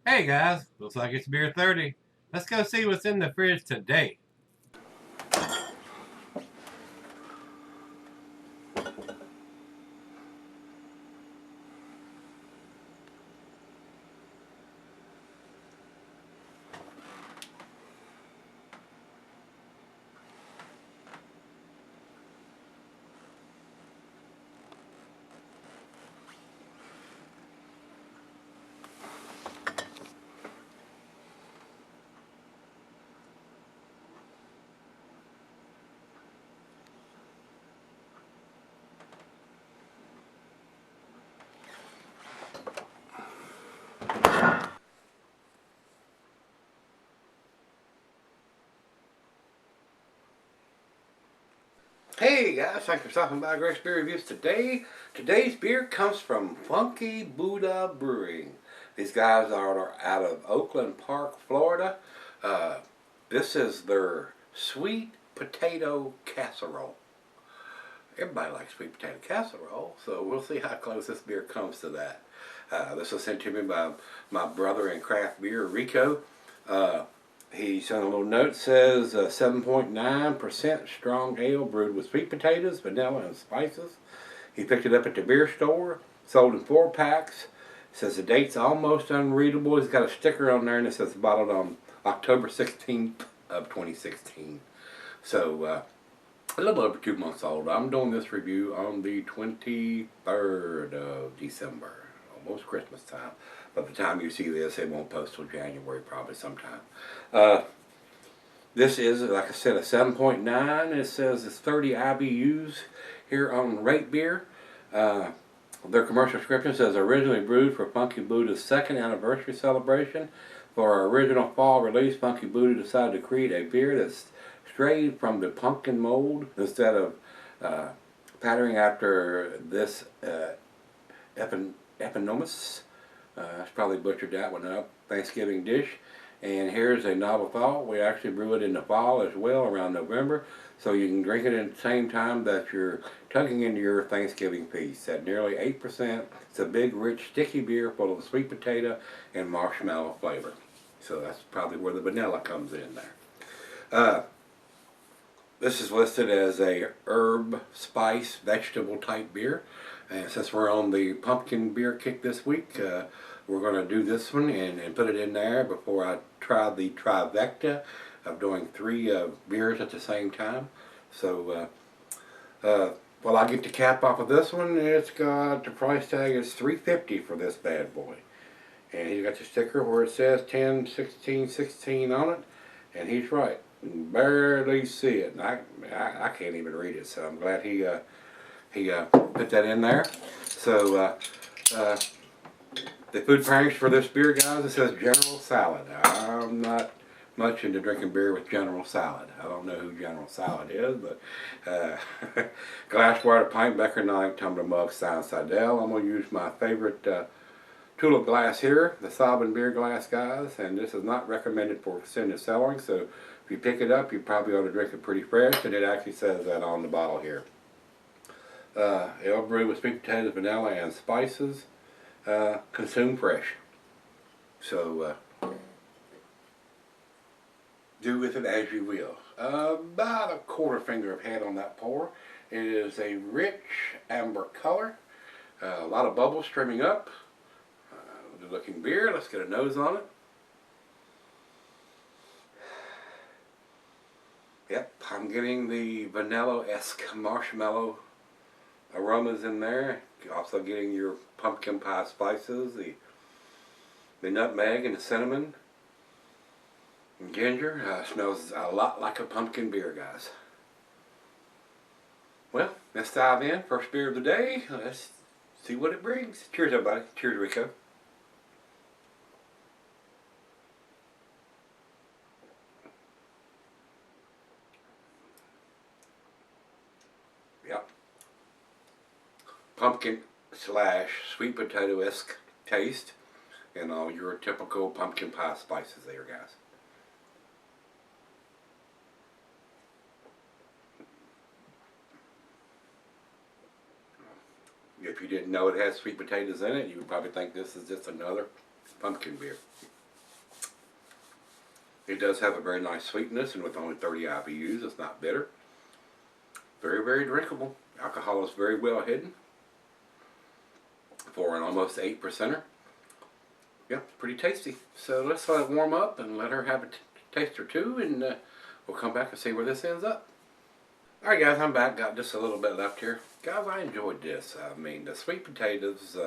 Hey guys, looks like it's beer 30. Let's go see what's in the fridge today. Hey guys, thanks for stopping by Gregsbeerreviews today. Today's beer comes from Funky Buddha Brewing. These guys are out of Oakland Park, Florida. Uh, this is their sweet potato casserole. Everybody likes sweet potato casserole, so we'll see how close this beer comes to that. This was sent to me by my brother in craft beer, Rico. Uh, he sent a little note, says 7.9% strong ale brewed with sweet potatoes, vanilla, and spices. He picked it up at the beer store, sold in 4 packs. Says the date's almost unreadable. He's got a sticker on there and it says bottled on October 16th of 2016. So a little over 2 months old. I'm doing this review on the 23rd of December, almost Christmas time. By the time you see this, it won't post till January, probably sometime. Uh, this is, like I said, a 7.9. It says it's 30 IBUs here on Rate Beer. Their commercial description says originally brewed for Funky Buddha's second anniversary celebration. For our original fall release, Funky Buddha decided to create a beer that's strayed from the pumpkin mold instead of patterning after this eponymous, I probably butchered that one up, Thanksgiving dish. And here's a novel thought. We actually brew it in the fall as well, around November, so you can drink it at the same time that you're tucking into your Thanksgiving feast. At nearly 8%, it's a big, rich, sticky beer full of sweet potato and marshmallow flavor. So that's probably where the vanilla comes in there. This is listed as a herb, spice, vegetable type beer. And since we're on the pumpkin beer kick this week, we're going to do this one and put it in there before I try the trifecta of doing 3 beers at the same time. So, well, I get the cap off of this one. It's got, the price tag is $3.50 for this bad boy. And he's got the sticker where it says 10, 16, 16 on it. And he's right. You can barely see it. I can't even read it, so I'm glad he put that in there. So the food pairings for this beer, guys, it says General Salad. I'm not much into drinking beer with General Salad. I don't know who General Salad is, but glassware, pint, becker, knife, tumbler, mug, Stein, Sidel. I'm going to use my favorite tulip glass here, the Sobbin beer glass, guys, and this is not recommended for extended cellaring, so if you pick it up, you probably ought to drink it pretty fresh, and it actually says that on the bottle here. Ale brewed with sweet potatoes, vanilla, and spices. Consume fresh. So do with it as you will. About a quarter finger of head on that pour. It is a rich amber color. A lot of bubbles streaming up. Good looking beer. Let's get a nose on it. Yep, I'm getting the vanilla-esque marshmallow aromas in there. Also getting your pumpkin pie spices, the nutmeg and the cinnamon and ginger. Smells a lot like a pumpkin beer, guys. Well, let's dive in. First beer of the day. Let's see what it brings. Cheers, everybody. Cheers, Rico. Yep. Pumpkin slash sweet potato-esque taste and all your typical pumpkin pie spices there, guys. If you didn't know it has sweet potatoes in it, you would probably think this is just another pumpkin beer. It does have a very nice sweetness, and with only 30 IBUs, it's not bitter. Very, very drinkable. Alcohol is very well hidden for an almost 8%er. Yeah, pretty tasty. So let's let it warm up and let her have a taste or two, and we'll come back and see where this ends up. Alright guys, I'm back. Got just a little bit left here. Guys, I enjoyed this. I mean, the sweet potatoes,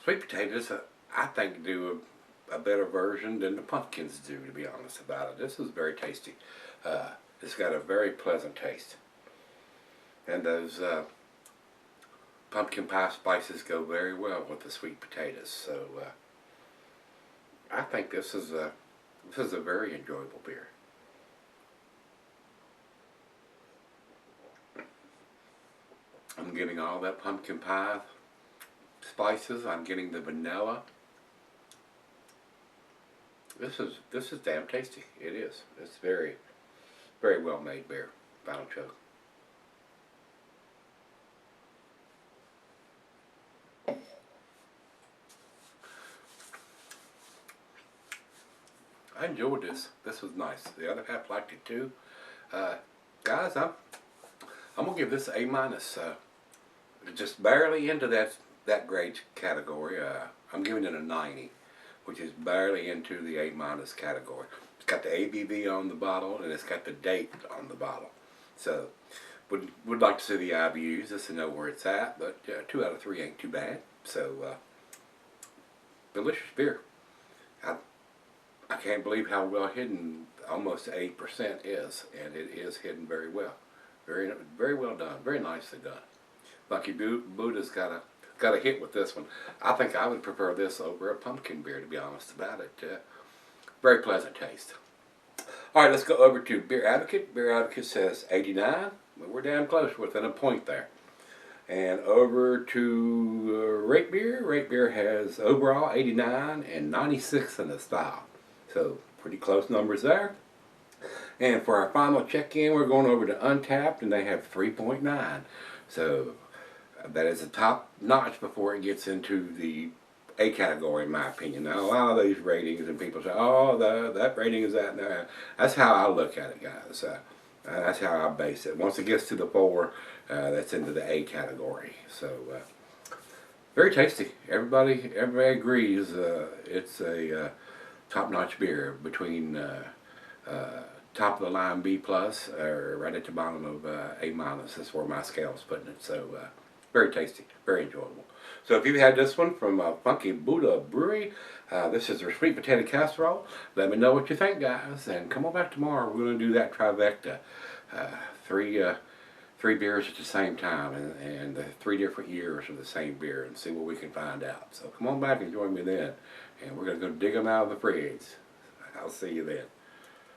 I think do a better version than the pumpkins do, to be honest about it. This is very tasty. It's got a very pleasant taste. And those pumpkin pie spices go very well with the sweet potatoes. So I think this is a very enjoyable beer. I'm getting all that pumpkin pie spices. I'm getting the vanilla. This is damn tasty. It is. It's very, very well made beer. Final chug. I enjoyed this. This was nice. The other half liked it too. Guys, I'm gonna give this an A-. Just barely into that grade category. I'm giving it a 90, which is barely into the A- category. It's got the ABV on the bottle, and it's got the date on the bottle. So would like to see the IBUs just to know where it's at, but 2 out of 3 ain't too bad. So delicious beer. I can't believe how well hidden almost 8% is, and it is hidden very well. Very, very well done. Very nicely done. Funky Buddha's got a hit with this one. I think I would prefer this over a pumpkin beer, to be honest about it. Very pleasant taste. All right, let's go over to Beer Advocate. Beer Advocate says 89, but we're damn close, within a point there. And over to Rate Beer. Rate Beer has overall 89 and 96 in the style. So pretty close numbers there. And for our final check-in, we're going over to Untappd, and they have 3.9. So that is a top notch before it gets into the A category, in my opinion. Now, a lot of these ratings, and people say, oh, that rating is that. No, that's how I look at it, guys. That's how I base it. Once it gets to the 4, that's into the A category. So, very tasty. Everybody agrees it's a top-notch beer between top of the line B+, or right at the bottom of A-. That's where my scale's putting it. So very tasty, very enjoyable. So if you've had this one from Funky Buddha Brewery, this is their sweet potato casserole. Let me know what you think, guys, and come on back tomorrow. We're going to do that trifecta, three beers at the same time, and 3 different years of the same beer, and see what we can find out. So come on back and join me then, and we're going to go dig them out of the fridge. I'll see you then.